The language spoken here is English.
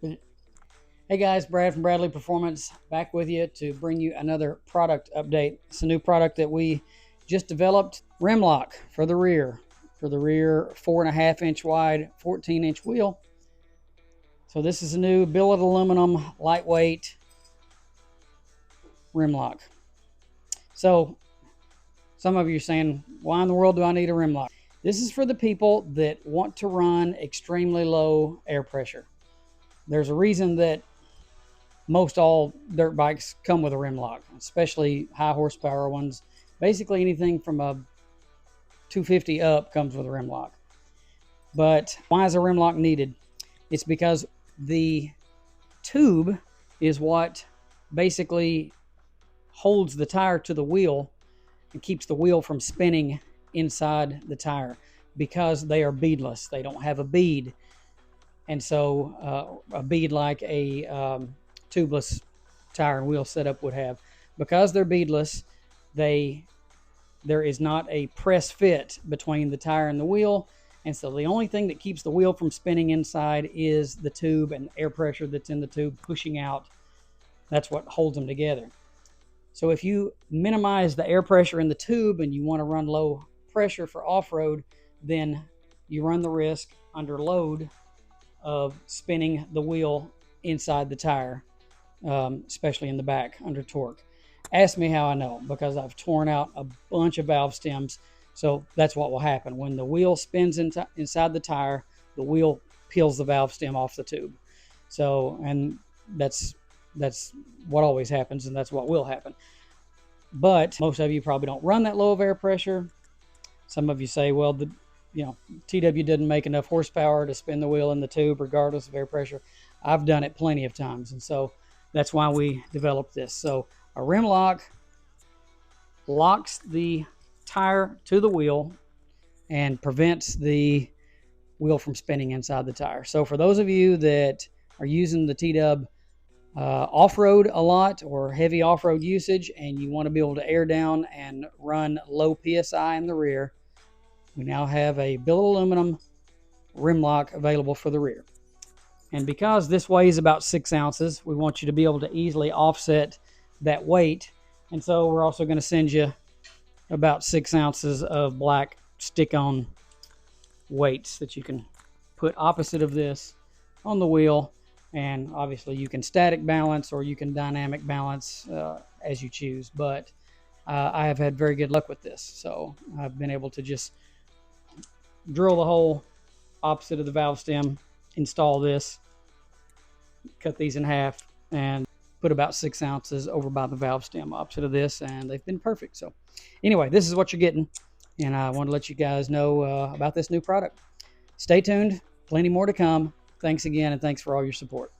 Hey guys, Brad from Bradley Performance back with you to bring you another product update. It's a new product that we just developed, rim lock for the rear. 4.5 inch wide, 14-inch wheel. So this is a new billet aluminum, lightweight rim lock. So some of you are saying, why in the world do I need a rim lock? This is for the people that want to run extremely low air pressure. There's a reason that most all dirt bikes come with a rim lock, especially high horsepower ones. Basically anything from a 250 up comes with a rim lock. But why is a rim lock needed? It's because the tube is what basically holds the tire to the wheel and keeps the wheel from spinning inside the tire, because they are beadless. They don't have a bead. And so a bead like a tubeless tire and wheel setup would have. Because they're beadless, there is not a press fit between the tire and the wheel, and so the only thing that keeps the wheel from spinning inside is the tube and air pressure that's in the tube pushing out. That's what holds them together. So if you minimize the air pressure in the tube and you want to run low pressure for off-road, then you run the risk under load of spinning the wheel inside the tire, especially in the back under torque. Ask me how I know, because I've torn out a bunch of valve stems. So that's what will happen. When the wheel spins inside the tire, the wheel peels the valve stem off the tube. So, and that's what always happens, and that's what will happen. But most of you probably don't run that low of air pressure. Some of you say, well, TW didn't make enough horsepower to spin the wheel in the tube regardless of air pressure. I've done it plenty of times, and so that's why we developed this. So a rim lock locks the tire to the wheel and prevents the wheel from spinning inside the tire. So for those of you that are using the TW off-road a lot, or heavy off-road usage, and you want to be able to air down and run low PSI in the rear, we now have a billet aluminum rim lock available for the rear. And because this weighs about 6 ounces, we want you to be able to easily offset that weight. And so we're also going to send you about 6 ounces of black stick-on weights that you can put opposite of this on the wheel. And obviously you can static balance or you can dynamic balance as you choose. But I have had very good luck with this. So I've been able to just drill the hole opposite of the valve stem, install this, cut these in half, and put about 6 ounces over by the valve stem opposite of this, and they've been perfect. So anyway, this is what you're getting, and I want to let you guys know about this new product. Stay tuned, plenty more to come. Thanks again, and thanks for all your support.